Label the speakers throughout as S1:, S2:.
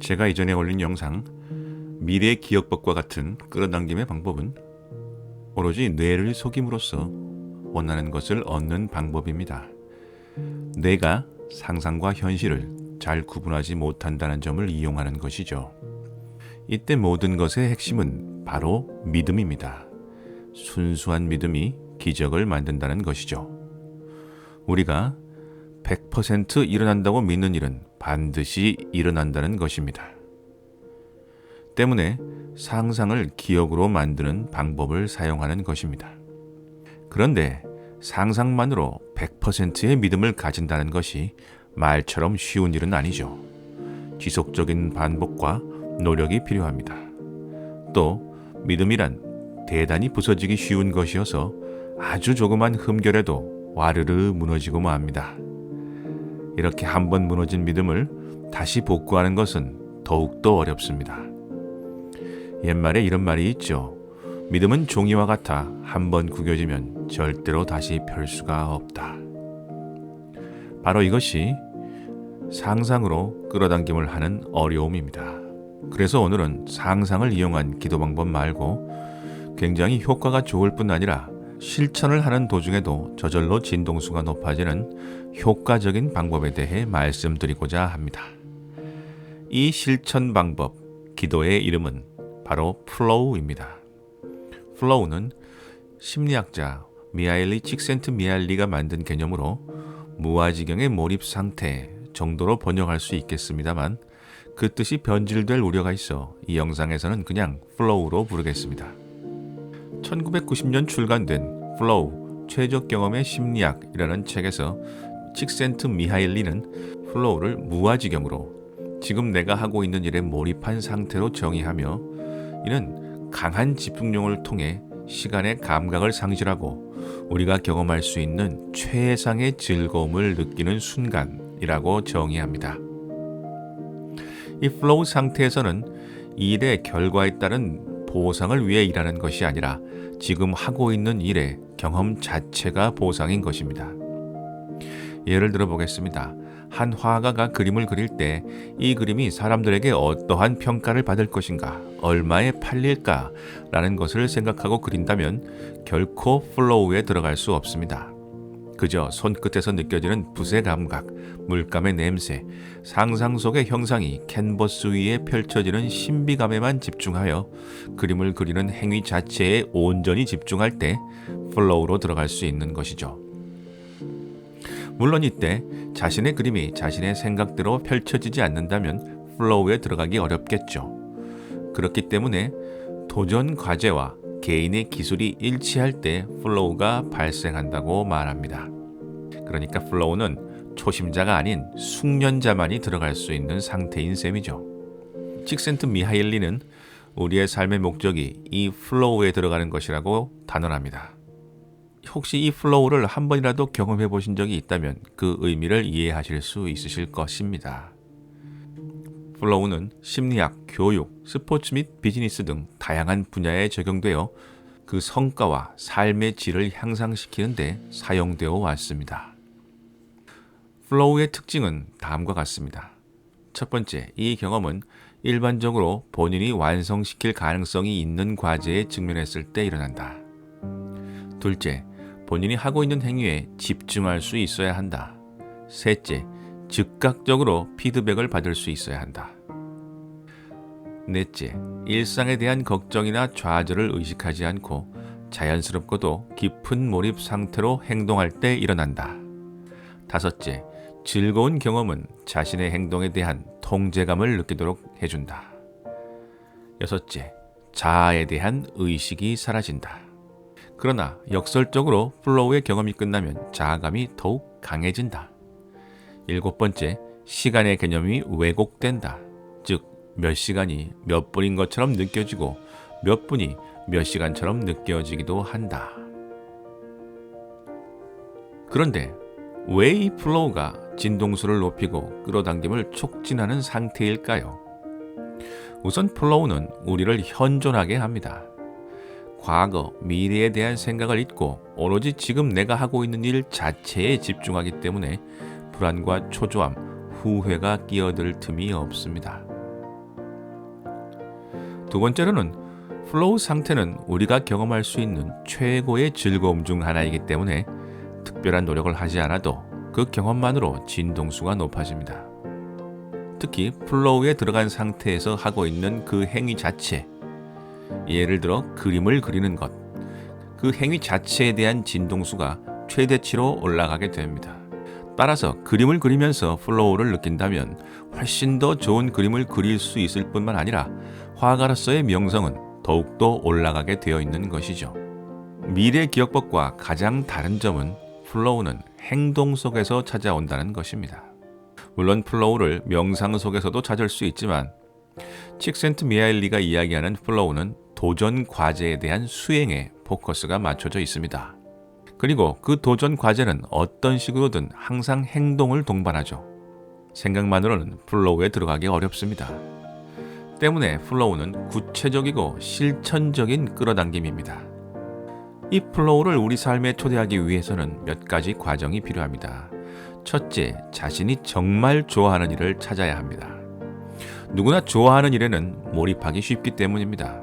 S1: 제가 이전에 올린 영상 미래 기억법과 같은 끌어당김의 방법은 오로지 뇌를 속임으로써 원하는 것을 얻는 방법입니다. 뇌가 상상과 현실을 잘 구분하지 못한다는 점을 이용하는 것이죠. 이때 모든 것의 핵심은 바로 믿음입니다. 순수한 믿음이 기적을 만든다는 것이죠. 우리가 100% 일어난다고 믿는 일은 반드시 일어난다는 것입니다. 때문에 상상을 기억으로 만드는 방법을 사용하는 것입니다. 그런데 상상만으로 100%의 믿음을 가진다는 것이 말처럼 쉬운 일은 아니죠. 지속적인 반복과 노력이 필요합니다. 또 믿음이란 대단히 부서지기 쉬운 것이어서 아주 조그만 흠결에도 와르르 무너지고 맙니다. 이렇게 한번 무너진 믿음을 다시 복구하는 것은 더욱더 어렵습니다. 옛말에 이런 말이 있죠. 믿음은 종이와 같아 한번 구겨지면 절대로 다시 펼 수가 없다. 바로 이것이 상상으로 끌어당김을 하는 어려움입니다. 그래서 오늘은 상상을 이용한 기도 방법 말고 굉장히 효과가 좋을 뿐 아니라 실천을 하는 도중에도 저절로 진동수가 높아지는 효과적인 방법에 대해 말씀드리고자 합니다. 이 실천 방법, 기도의 이름은 바로 플로우입니다. 플로우는 심리학자 미하일리 칙센트미할리가 만든 개념으로 무아지경의 몰입 상태 정도로 번역할 수 있겠습니다만 그 뜻이 변질될 우려가 있어 이 영상에서는 그냥 플로우로 부르겠습니다. 1990년 출간된 플로우, 최적 경험의 심리학이라는 책에서 칙센트미하일리는 플로우를 무아지경으로 지금 내가 하고 있는 일에 몰입한 상태로 정의하며 이는 강한 집중력을 통해 시간의 감각을 상실하고 우리가 경험할 수 있는 최상의 즐거움을 느끼는 순간이라고 정의합니다. 이 플로우 상태에서는 일의 결과에 따른 보상을 위해 일하는 것이 아니라 지금 하고 있는 일의 경험 자체가 보상인 것입니다. 예를 들어 보겠습니다. 한 화가가 그림을 그릴 때 이 그림이 사람들에게 어떠한 평가를 받을 것인가, 얼마에 팔릴까 라는 것을 생각하고 그린다면 결코 플로우에 들어갈 수 없습니다. 그저 손끝에서 느껴지는 붓의 감각, 물감의 냄새, 상상 속의 형상이 캔버스 위에 펼쳐지는 신비감에만 집중하여 그림을 그리는 행위 자체에 온전히 집중할 때 플로우로 들어갈 수 있는 것이죠. 물론 이때 자신의 그림이 자신의 생각대로 펼쳐지지 않는다면 플로우에 들어가기 어렵겠죠. 그렇기 때문에 도전 과제와 개인의 기술이 일치할 때 플로우가 발생한다고 말합니다. 그러니까 플로우는 초심자가 아닌 숙련자만이 들어갈 수 있는 상태인 셈이죠. 칙센트미하일리는 우리의 삶의 목적이 이 플로우에 들어가는 것이라고 단언합니다. 혹시 이 플로우를 한 번이라도 경험해 보신 적이 있다면 그 의미를 이해하실 수 있으실 것입니다. 플로우는 심리학, 교육, 스포츠 및 비즈니스 등 다양한 분야에 적용되어 그 성과와 삶의 질을 향상시키는 데 사용되어 왔습니다. 플로우의 특징은 다음과 같습니다. 첫 번째, 이 경험은 일반적으로 본인이 완성시킬 가능성이 있는 과제에 직면했을 때 일어난다. 둘째, 본인이 하고 있는 행위에 집중할 수 있어야 한다. 셋째, 즉각적으로 피드백을 받을 수 있어야 한다. 넷째, 일상에 대한 걱정이나 좌절을 의식하지 않고 자연스럽고도 깊은 몰입 상태로 행동할 때 일어난다. 다섯째, 즐거운 경험은 자신의 행동에 대한 통제감을 느끼도록 해준다. 여섯째, 자아에 대한 의식이 사라진다. 그러나 역설적으로 플로우의 경험이 끝나면 자아감이 더욱 강해진다. 일곱 번째, 시간의 개념이 왜곡된다. 즉, 몇 시간이 몇 분인 것처럼 느껴지고 몇 분이 몇 시간처럼 느껴지기도 한다. 그런데 왜 이 플로우가 진동수를 높이고 끌어당김을 촉진하는 상태일까요? 우선 플로우는 우리를 현존하게 합니다. 과거, 미래에 대한 생각을 잊고 오로지 지금 내가 하고 있는 일 자체에 집중하기 때문에 불안과 초조함, 후회가 끼어들 틈이 없습니다. 두 번째로는 플로우 상태는 우리가 경험할 수 있는 최고의 즐거움 중 하나이기 때문에 특별한 노력을 하지 않아도 그 경험만으로 진동수가 높아집니다. 특히 플로우에 들어간 상태에서 하고 있는 그 행위 자체, 예를 들어 그림을 그리는 것, 그 행위 자체에 대한 진동수가 최대치로 올라가게 됩니다. 따라서 그림을 그리면서 플로우를 느낀다면 훨씬 더 좋은 그림을 그릴 수 있을 뿐만 아니라 화가로서의 명성은 더욱더 올라가게 되어 있는 것이죠. 미래 기억법과 가장 다른 점은 플로우는 행동 속에서 찾아온다는 것입니다. 물론 플로우를 명상 속에서도 찾을 수 있지만 칙센트미하일리가 이야기하는 플로우는 도전 과제에 대한 수행에 포커스가 맞춰져 있습니다. 그리고 그 도전 과제는 어떤 식으로든 항상 행동을 동반하죠. 생각만으로는 플로우에 들어가기 어렵습니다. 때문에 플로우는 구체적이고 실천적인 끌어당김입니다. 이 플로우를 우리 삶에 초대하기 위해서는 몇 가지 과정이 필요합니다. 첫째, 자신이 정말 좋아하는 일을 찾아야 합니다. 누구나 좋아하는 일에는 몰입하기 쉽기 때문입니다.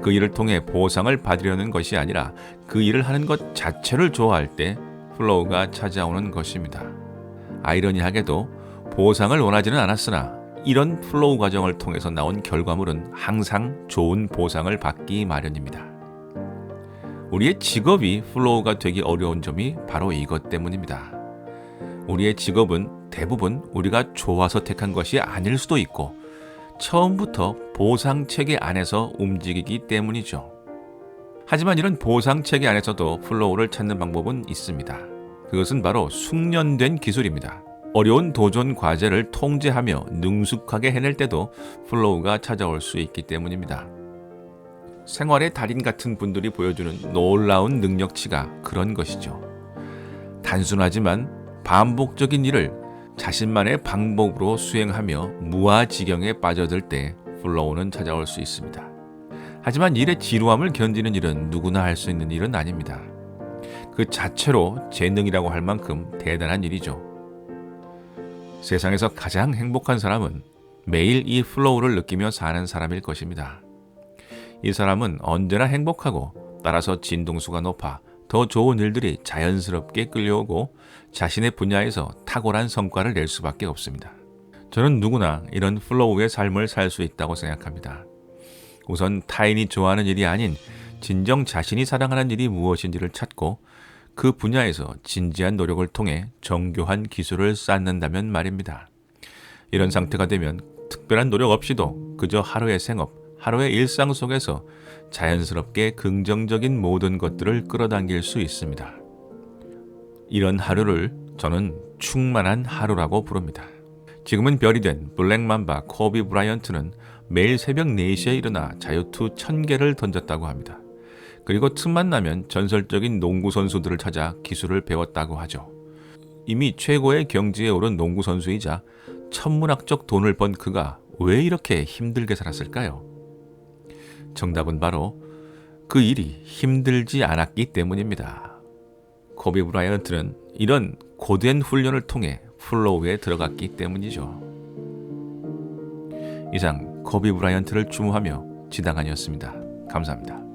S1: 그 일을 통해 보상을 받으려는 것이 아니라 그 일을 하는 것 자체를 좋아할 때 플로우가 찾아오는 것입니다. 아이러니하게도 보상을 원하지는 않았으나 이런 플로우 과정을 통해서 나온 결과물은 항상 좋은 보상을 받기 마련입니다. 우리의 직업이 플로우가 되기 어려운 점이 바로 이것 때문입니다. 우리의 직업은 대부분 우리가 좋아서 택한 것이 아닐 수도 있고 처음부터 보상체계 안에서 움직이기 때문이죠. 하지만 이런 보상체계 안에서도 플로우를 찾는 방법은 있습니다. 그것은 바로 숙련된 기술입니다. 어려운 도전 과제를 통제하며 능숙하게 해낼 때도 플로우가 찾아올 수 있기 때문입니다. 생활의 달인 같은 분들이 보여주는 놀라운 능력치가 그런 것이죠. 단순하지만 반복적인 일을 자신만의 방법으로 수행하며 무아지경에 빠져들 때 플로우는 찾아올 수 있습니다. 하지만 일의 지루함을 견디는 일은 누구나 할 수 있는 일은 아닙니다. 그 자체로 재능이라고 할 만큼 대단한 일이죠. 세상에서 가장 행복한 사람은 매일 이 플로우를 느끼며 사는 사람일 것입니다. 이 사람은 언제나 행복하고 따라서 진동수가 높아 더 좋은 일들이 자연스럽게 끌려오고 자신의 분야에서 탁월한 성과를 낼 수밖에 없습니다. 저는 누구나 이런 플로우의 삶을 살 수 있다고 생각합니다. 우선 타인이 좋아하는 일이 아닌 진정 자신이 사랑하는 일이 무엇인지를 찾고 그 분야에서 진지한 노력을 통해 정교한 기술을 쌓는다면 말입니다. 이런 상태가 되면 특별한 노력 없이도 그저 하루의 생업, 하루의 일상 속에서 자연스럽게 긍정적인 모든 것들을 끌어당길 수 있습니다. 이런 하루를 저는 충만한 하루라고 부릅니다. 지금은 별이 된 블랙맘바 코비 브라이언트는 매일 새벽 4시에 일어나 자유투 1000개를 던졌다고 합니다. 그리고 틈만 나면 전설적인 농구 선수들을 찾아 기술을 배웠다고 하죠. 이미 최고의 경지에 오른 농구 선수이자 천문학적 돈을 번 그가 왜 이렇게 힘들게 살았을까요? 정답은 바로 그 일이 힘들지 않았기 때문입니다. 코비 브라이언트는 이런 고된 훈련을 통해 플로우에 들어갔기 때문이죠. 이상 코비 브라이언트를 추모하며 지당한이었습니다. 감사합니다.